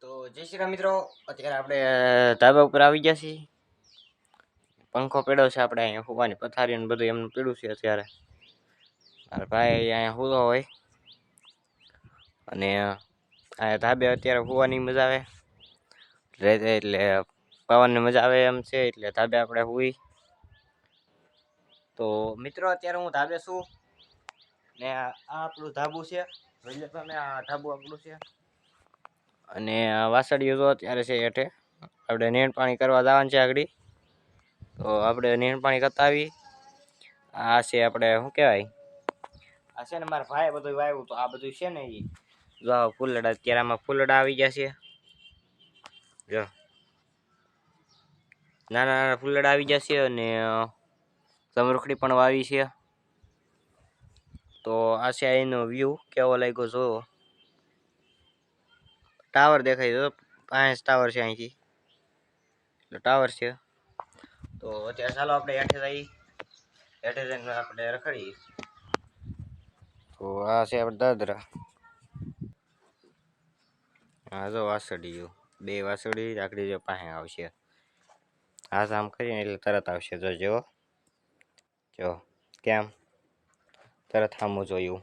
તો જય શ્રી રામ મિત્રો, અત્યારે આપણે ધાબા ઉપર આવી ગયા છીએ. પંખો પડ્યો છે આપણે અહીંયા હોવાની પથારી ને બધું એમનું પીડું છે અત્યારે. મારા ભાઈ અહીંયા હુતો હોય અને આ ધાબે અત્યારે હોવાની મજા આવે એટલે પવનની મજા આવે એમ છે એટલે ધાબે આપણે હુઈ. તો મિત્રો અત્યારે હું ધાબે છું ને આ આપણું ધાબુ છે. જોઈ લો તમે, આ ધાબુ આપણું છે અને વાસળીઓ તો અત્યારે છે હેઠે. આપણે નીણ પાણી કરવા જવાનું છે આગળ, તો આપણે નીણ પાણી કરતા આવી. આ છે આપણે શું કહેવાય, આ છે ને મારા ભાઈ બધું વાવ્યું તો આ બધું છે ને એ જો ફૂલડા, અત્યારે આમાં ફૂલડા આવી ગયા છે. જો નાના નાના ફૂલડા આવી ગયા છે અને સમરૂખડી પણ વાવી છે. તો આ છે એનો વ્યૂ કેવો લાગ્યો જો. ટાવર દેખાય છે, 5 ટાવર છે અહીંથી, એટલે ટાવર છે. તો અત્યારે ચાલો આપણે હેઠે જઈએ, હેઠે જઈને આપણે રખડીએ. તો આ છે આપણે દાદરા. હા જો વાસળીયું, 2 વાસળી આકડી જો પાસે આવશે. આ આમ કરીને એટલે તરત આવશે. જો જો જો કેમ તરત સામું જોયું.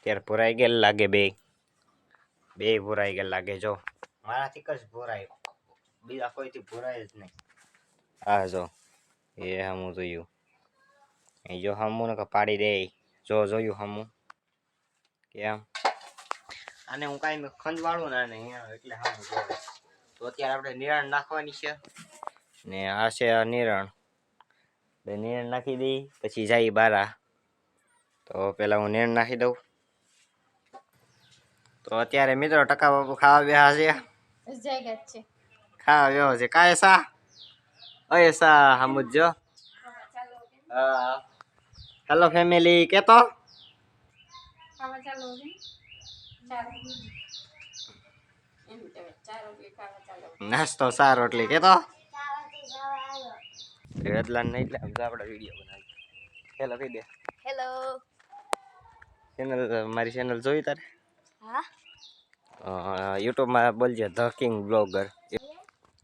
ત્યારે ભરાઈ ગયેલ લાગે, બે ભરાઈ ગયેલ લાગે. જો મારાથી જ ભરાય, બીજા કોઈથી ભરાય જ નહીં. હા જો એ સામું જોયું, એ જો સામું ને પાડી દે. જો જોયું સામું કેમ. આને હું કાંઈ ખંજવાળું ને આને એટલે સામું જોવે. તો અત્યારે આપણે નિરાણ નાખવાની છે ને આ છે નિરણ. નિરણ નાખી દઈ પછી જાય બારા. તો પેલા હું નિરણ નાખી દઉં. તો અત્યારે મિત્રો ટકા બાપુ ખાવા બેહા છે. ખાવા બેહો છે કાય સા અય સા સમજો. હેલો ફેમિલી કેતો નાસ્તો 4 રોટલી કેતો રેદલા નહીં. એટલે આપણે વિડીયો બનાવી. હેલો કહી દે. હેલો. ચેનલ મારી ચેનલ જોઈ તારે? હા, યુટ્યુબમાં બોલજે ધ કિંગ બ્લોગર.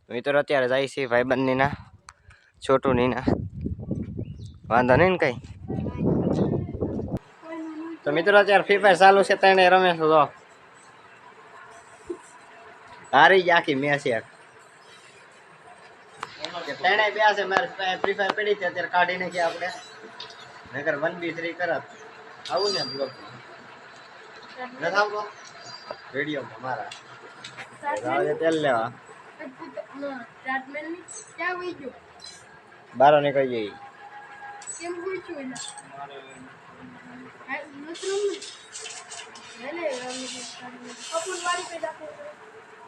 મિત્રો અત્યારે જાય છે ભાઈબંધની ના, છોટુની ના. વાંધો નહીં ને કઈ. તો મિત્રો અત્યારે ફ્રી ફાયર ચાલુ છે, તને રમે છો તો હારી જ આખી મેચ યાર. તને બે છે મારે ફ્રી ફાયર પડી છે અત્યારે કાઢી નાખી આપણે, નકર 1v3 કરત. આવું ને બ્લોગ નથી આવતો વિડીયોમાં મારા. તેલ લેવા બારો નીકળી જઈ.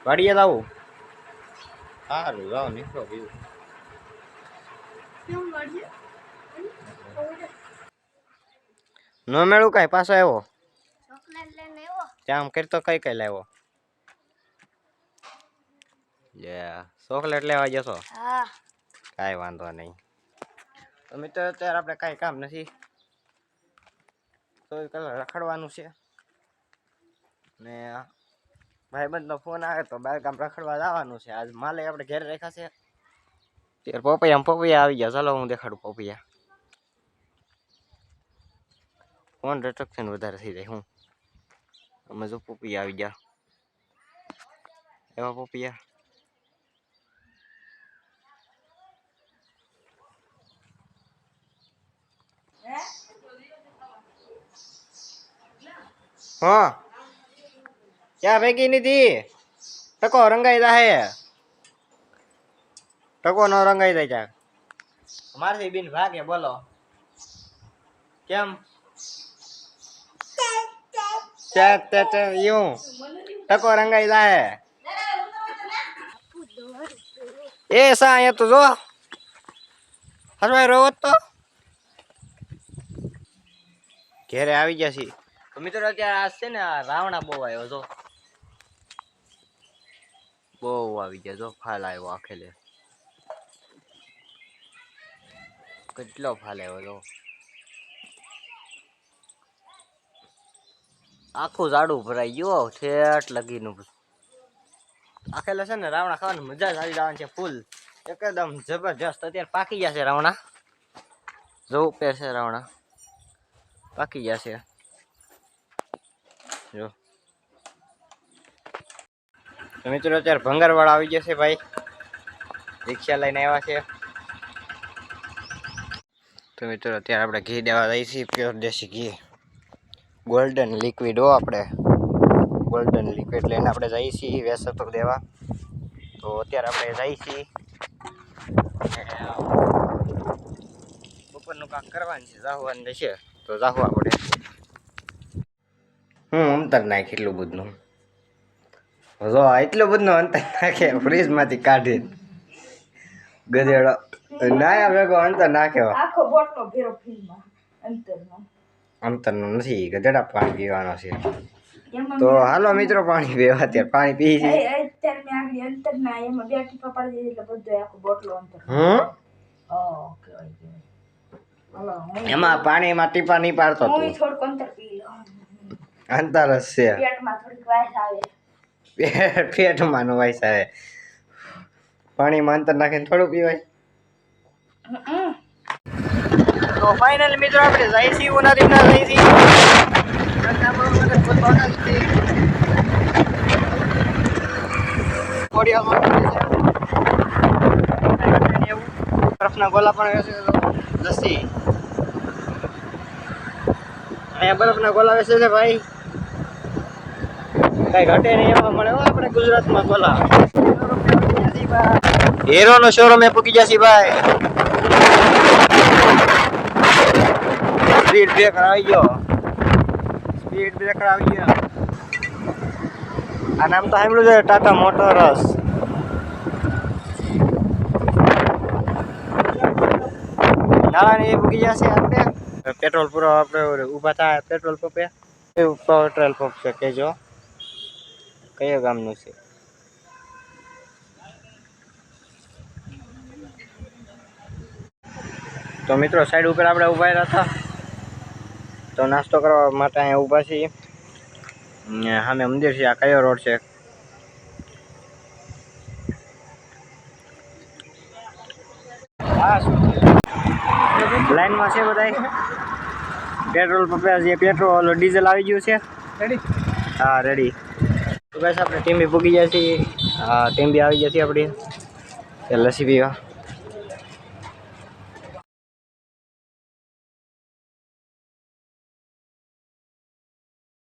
વાડીએ લાવું સારું જાઓ નીકળો બીજું. નો મેળું કઈ પાછો આવ્યો આમ કરતો કઈ કઈ લાવ્યો. ચોકલેટ લેવા જશો? કાંઈ વાંધો નહીં. તો મિત્રો અત્યારે આપણે કાંઈ કામ નથી, તો કલાક રખડવાનું છે ને ભાઈબંધનો ફોન આવે તો બહાર ગામ રખડવા જવાનું છે. આજ માલે આપણે ઘેર રાખ્યા છે. ત્યારે પપૈયા આવી ગયા. ચાલો હું દેખાડું પપૈયા. ફોન રિસ્ટ્રિક્શન વધારે થઈ જાય. હું અમે જો પપૈયા આવી ગયા, એવા પપૈયા. હા ક્યાં ભેગી નથી? ટકો રંગાઈ જાય, ટકો ન રંગાઈ જાય ક્યાંક મારથી બિન ભાગે. બોલો કેમ એવું ટકો રંગાઈ જાય. એ સા અહીંયા તો જો હરવાય રોવત તો ઘેરે આવી ગયા છીએ. તો મિત્રો અત્યારે આ છે ને આ રાવણા બહુ આવ્યો જો, બહુ આવી ગયા જો. ફાલ આવ્યો આખેલે, કેટલો ફાલ આવ્યો જો. આખું ઝાડું ભરાઈ ગયું ઠેઠ લગીનું. આખેલા છે ને રાવણા ખાવાની મજા જ આવી જવાની છે ફૂલ એકદમ જબરજસ્ત. અત્યારે પાકી ગયા છે રાવણા, જોવું પેર છે રાવણા પાકી ગયા છે જો. તો મિત્રો અત્યારે ભંગારવાળા આવી જશે ભાઈ, રિક્ષા લઈને આવ્યા છે. તો મિત્રો અત્યારે આપણે ઘી દેવા જઈએ છીએ, પ્યોર દેશી ઘી, ગોલ્ડન લિક્વિડ હો. આપણે ગોલ્ડન લિક્વિડ લઈને આપણે જઈએ છીએ વેસતો દેવા. તો અત્યારે આપણે જઈએ છીએ બપોરનું કામ કરવાનું છે, જાહવાનું છે. તો જાહું આપણે. અંતર નાખ એટલું બધું, જો એટલું બધું અંતર નાખે ફ્રીજમાંથી કાઢી ગધેડો નાયા ભેગો અંતર નાખે. આખો બોટલો ભેરો ફ્રીજમાં અંતરનો નથી, ગધેડા પાણી પીવાનો છે. તો હાલો મિત્રો પાણી પીવા. અત્યારે પાણી પી છે. અત્યારે મેં આગળ અંતર ના એમાં 2 ટીપા પાડી દીધી એટલે બધો આખો બોટલો અંતર. એમાં પાણીમાં ટીપા નહીં પાડતો તું. હું થોડુંક અંતર પી લઉં. અંતર જ છે. પેટમાં થોડીક વાસ આવે. પેટમાં નો વાસ આવે. પાણીમાં અંતર નાખીને થોડું પીવાય. તો ફાઇનલ મિત્રો આપણે જઈ છીએ ઉનાળીના જઈ છીએ. બરફના ગોલા પણ વેચે લસ્સી. અહીંયા બરફના ગોલા વેચે છે ભાઈ, કઈ ઘટે નહીં એમાં મળે આપણે ગુજરાતમાં ગોલા. હીરો નો શોરૂમ એ પૂકી જશે ભાઈ. સ્પીડ બ્રેકર આવી ગયો, સ્પીડ બ્રેકર આવી ગયો. આ નામ તો સાંભળ્યું છે, ટાટા મોટર્સ. નાળાની એ પૂકી જશે આપણે. પેટ્રોલ પૂરો આપણે ઊભા થાય પેટ્રોલ પંપે. પેટ્રોલ પંપ છે કહેજો કયો ગામનું છે. તો મિત્રો સાઈડ ઉપર આપણે ઊભા રહ્યા હતા, તો નાસ્તો કરવા માટે અહીંયા ઊભા છીએ. સામે મંદિર છે. આ કયો રોડ છે? લાઈનમાં છે બધા. પેટ્રોલ પંપે જે પેટ્રોલ ડીઝલ આવી ગયું છે. રેડી? હા રેડી. તો બસ આપણે ટીમ્બી પૂગી જાય છે. હા ટીમ્બી આવી જશે આપણી લસ્સી પીવા.